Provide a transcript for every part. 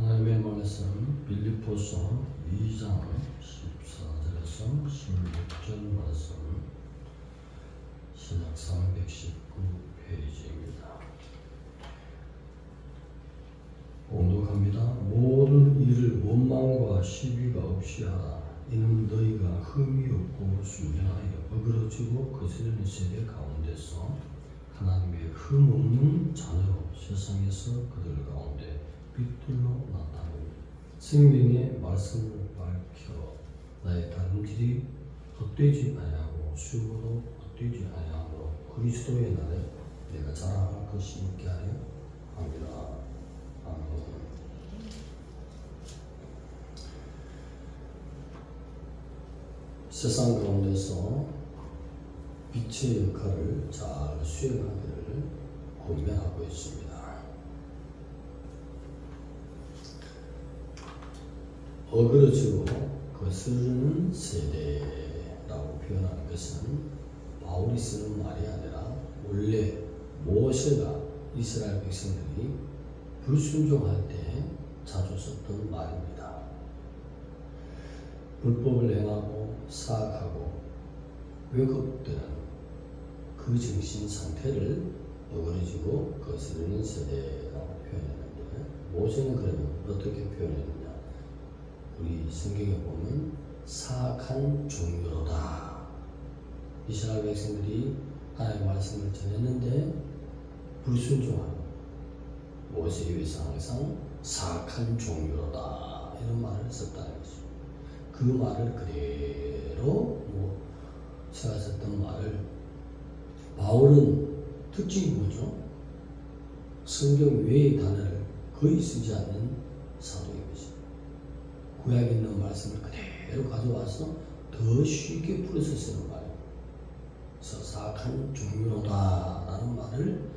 하나님의 말씀 빌립보서 2장 14절에서 16절 말씀 신약성 119페이지입니다. 봉독합니다. 모든 일을 원망과 시비가 없이 하라. 이는 너희가 흠이 없고 순전하여 어그러지고 거스르는 세대 가운데서 하나님의 흠 없는 자녀로 세상에서 그들 가운데 빛들로 나타내고 생명의 말씀을 밝혀 나의 다름질이 헛되지 아니하고 수고도 헛되지 아니하므로 그리스도의 날에 내가 자랑할 것이 있게 하려 합니다. 아멘. 세상 가운데서 빛의 역할을 잘 수행하기를 권면하고 있습니다. 어그러지고 거스르는 세대라고 표현하는 것은 바울이 쓰는 말이 아니라 원래 모세가 이스라엘 백성들이 불순종할 때 자주 썼던 말입니다. 불법을 행하고 사악하고 왜곡되는 그 정신 상태를 어그러지고 거스르는 세대라고 표현했는데, 모세는 그러면 어떻게 표현했느냐? 우리 성경에 보면 사악한 종류로다. 이스라엘 백성들이 하나님의 말씀을 전했는데 불순종하고 모세에 의해서 항상 사악한 종류로다 이런 말을 썼다는 거죠. 그 말을 그대로 제가 썼던 말을 바울은 특징이 뭐죠? 성경 외의 단어를 거의 쓰지 않는 사도인 것입니다. 구약에 있는 말씀을 그대로 가져와서 더 쉽게 풀어서 쓰는 말이에요. 그래서 사악한 종류로다 라는 말을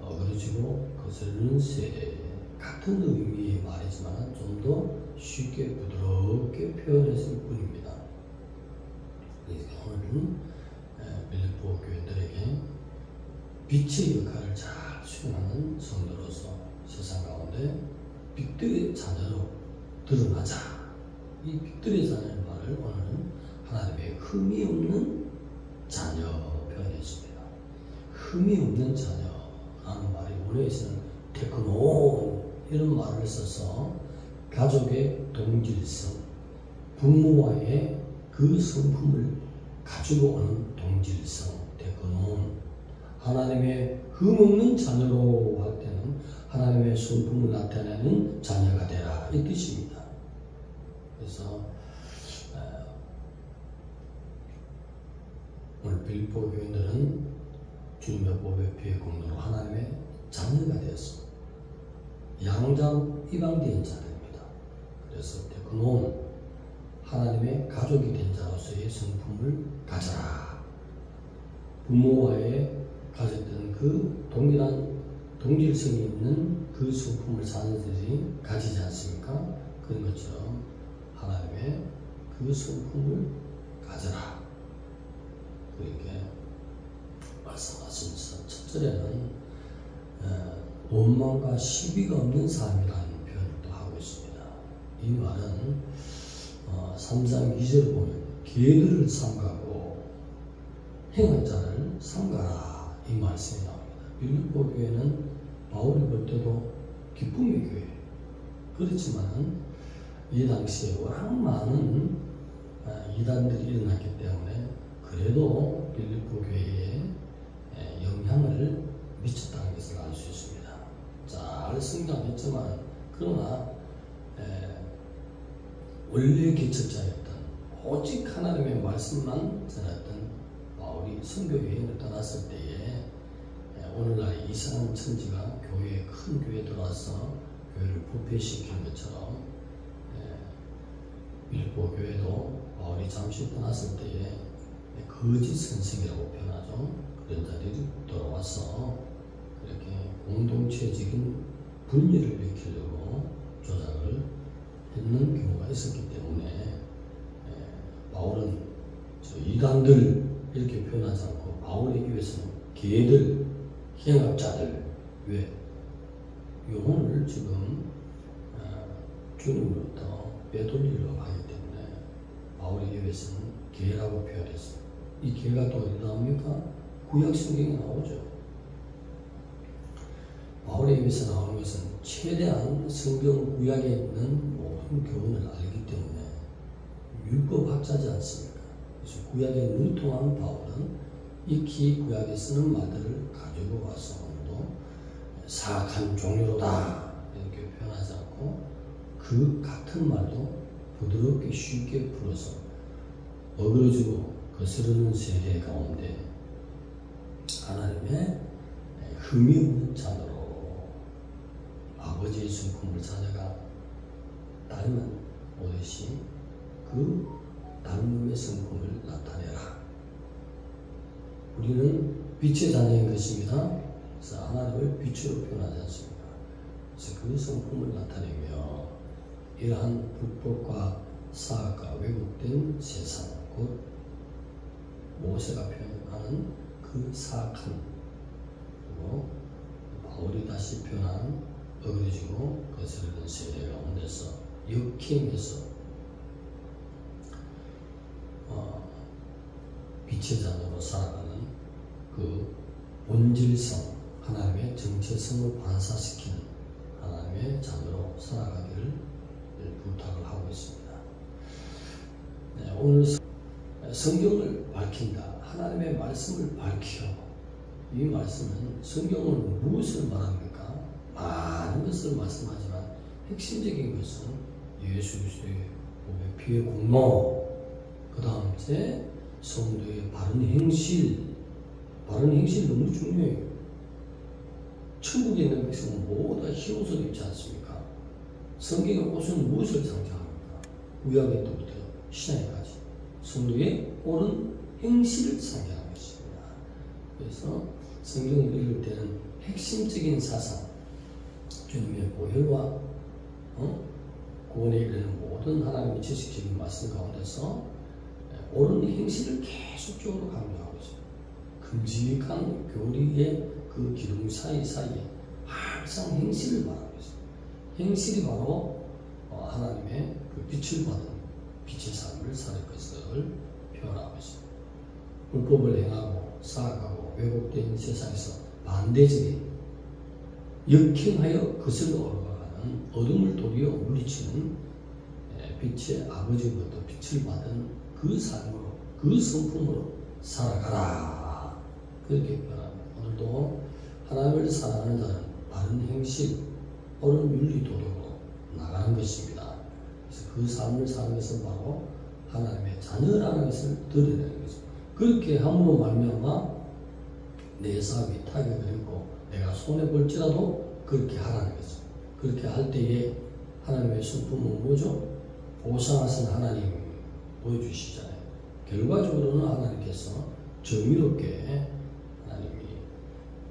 어그러지고 거스르는 세대, 같은 의미의 말이지만 좀 더 쉽게 부드럽게 표현했을 뿐입니다. 그래서 오늘은 빌립보 교인들에게 빛의 역할을 잘 수행하는 성도로서 세상 가운데 빛들의 자녀로 드러나자. 이 빛들의 자녀의 말을 오늘은 하나님의 흠이 없는 자녀 표현했습니다. 흠이 없는 자녀라는 말이 원어에서는 테크노 이런 말을 써서 가족의 동질성, 부모와의 그 성품을 가지고 오는 동질성, 테크노. 하나님의 흠 없는 자녀로 할 때는 하나님의 성품을 나타내는 자녀가 되라 이 뜻입니다. 그래서 오늘 빌립보 교인들은 주님의 보배 피의 공로로 하나님의 자녀가 되었습니다. 양자 입양된 자들입니다. 그래서 테크노, 하나님의 가족이 된 자로서의 성품을 가져라. 부모와의 가졌던 그 동일한 동질성이 있는 그 성품을 자녀들이 가지지 않습니까? 그런 것처럼 하나님의 그 성품을 가져라. 그렇게 말씀하시면서 첫 절에는 원망과 시비가 없는 삶이라는 표현을 또 하고 있습니다. 이 말은 3장 2절을 보면 계들을 삼가고 행한 자를 삼가라 이 말씀이 나옵니다. 빌립보 교회는 바울이 볼 때도 기쁨의 교회. 그렇지만 이 당시에 워낙 많은 이단들이 일어났기 때문에 그래도 빌립보 교회에 영향을 미쳤다는 것을 알 수 있습니다. 잘 성장했지만 그러나 원래 개척자였던 오직 하나님의 말씀만 전했던 바울이 선교 여행을 떠났을 때에 오늘날 이상한 천지가 교회에 큰 교회에 들어와서 교회를 부패시키는 것처럼 빌립보 교회도 바울이 잠시 떠났을 때에 거짓 선생이라고 표현하죠. 그런 자들이 돌아와서 이렇게 공동체적인 분열을 일으키려고 조작을 했는 경우가 있었기 때문에 바울은 저 이단들 이렇게 표현하지 않고 바울에 의해서는 개들, 행악자들, 왜? 영혼을 지금 주님으로부터 빼돌리려고 하기 때문에 바울의 입에서는 계라고 표현했어요. 이 계가 또 어디 나옵니까? 구약 성경에 나오죠. 바울의 입에서 나오는 것은 최대한 성경 구약에 있는 모든 교훈을 알기 때문에 율법학자지 않습니까? 그래서 구약에 능통한 바울은 익히 구약에 쓰는 말들을 가지고 와서 오늘도 사악한 종류로다 이렇게 표현하지 않고 그 같은 말도 부드럽게 쉽게 풀어서 어그러지고 거스르는 세계 가운데 하나님의 흠이 없는 자녀로 아버지의 성품을 자녀가 닮은 오듯이 그 닮음의 성품을 나타내라. 우리는 빛의 자녀인 것입니다. 그래서 하나님을 빛으로 표현하지 않습니까? 그래서 그 성품을 나타내며 이러한 불법과 사악과 왜곡된 세상, 곧 모세가 표현하는 그 사악한, 그리고 바울이 다시 표현한 어그러지고 거스르는 세대 가운데서 역행해서 빛의 자녀로 살아가는 그 본질성, 하나님의 정체성을 반사시키는 하나님의 자녀로 살아가기를 부탁을 하고 있습니다. 네, 오늘 성경을 밝힌다. 하나님의 말씀을 밝혀. 이 말씀은 성경은 무엇을 말합니까? 많은 것을 말씀하지만 핵심적인 것은 예수 그리스도의 몸의 피의 공로, 그 다음째 성도의 바른 행실. 바른 행실 너무 중요해요. 천국에 있는 백성은 모두 흰옷을 입지 않습니까? 성경의 옷은 무엇을 상징합니까? 구약의 때부터 신약까지 성도의 옳은 행실을 상징하는 것입니다. 그래서 성경을 읽을 때는 핵심적인 사상, 주님의 보혈과 구원에 이르는 모든 하나님의 지식적인 말씀 가운데서 옳은 행실을 계속적으로 강조하고 있어요. 큼직한 교리의 그 기둥 사이사이에 항상 행실을 말하고 있어요. 행실이 바로 하나님의 그 빛을 받은 빛의 삶을 살 것을 표현하고 있습니다. 불법을 행하고 사악하고 왜곡된 세상에서 반대적인 역행하여 거슬러 올라가는 어둠을 도리어 물리치는 빛의 아버지로부터 빛을 받은 그 삶으로, 그 성품으로 살아가라. 그렇게 표현합니다. 오늘도 하나님을 사랑하는 자는 바른 행실, 옳은 윤리 도덕으로 나가는 것입니다. 그래서 그 삶을 사는 것은 바로 하나님의 자녀라는 것을 드러내는 것입니다. 그렇게 함으로 말미암아 내 삶이 타격을 입고 내가 손해볼지라도 그렇게 하라는 거죠. 그렇게 할 때에 하나님의 성품은 뭐죠? 보상하신 하나님 보여주시잖아요. 결과적으로는 하나님께서 정의롭게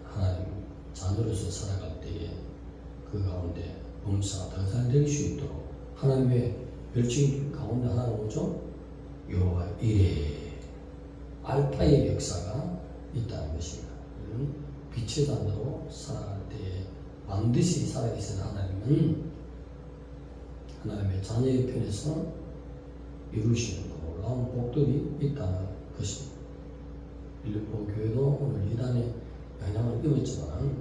하나님 자녀로서 살아갈 때에 그 가운데 범사가 더 잘 될 수 있도록 하나님의 별칭 가운데 하나가 뭐죠? 여호와 이레 알파의 역사가 있다는 것입니다. 빛의 자녀로 살아갈 때에 반드시 살아계신 하나님은 하나님의 자녀의 편에서 이루시는 놀라운 복들이 있다는 것입니다. 빌립보 교회도 오늘 이단의 영향을 입었지만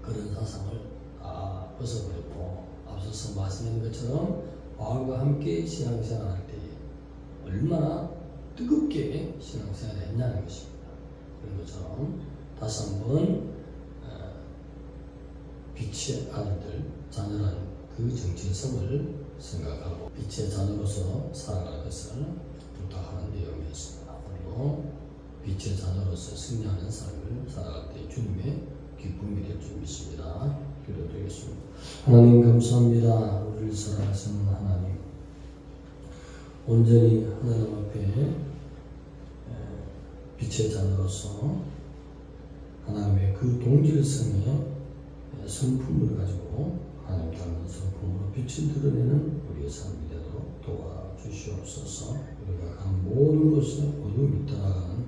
그런 사상을 다 벗어버리고 앞서서 말씀드린 것처럼 바울과 함께 신앙생활할 때에 얼마나 뜨겁게 신앙생활을 했냐는 것입니다. 그런 것처럼 다시 한번 빛의 아들들, 자녀라는 그 정체성을 생각하고 빛의 자녀로서 살아갈 것을 부탁하는 내용이었습니다. 오늘도 빛의 자녀로서 승리하는 삶을 살아갈 때 주님의 기쁨이 될 줄 믿습니다. 기도드리겠습니다. 하나님 감사합니다. 우리를 사랑하시는 하나님, 온전히 하나님 앞에 빛의 자녀로서 하나님의 그 동질성의 성품을 가지고 하나님 닮은 성품으로 빛을 드러내는 우리의 삶이 되도록 도와주시옵소서. 우리가 간 모든 곳에 어둠이 떠나가는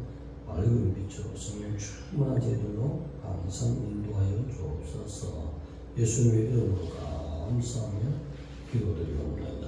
맑은 빛으로 성령 충만한 제들로 항상 인도하여 주옵소서. 예수님의 이름으로 감사하며 기도드리옵나이다.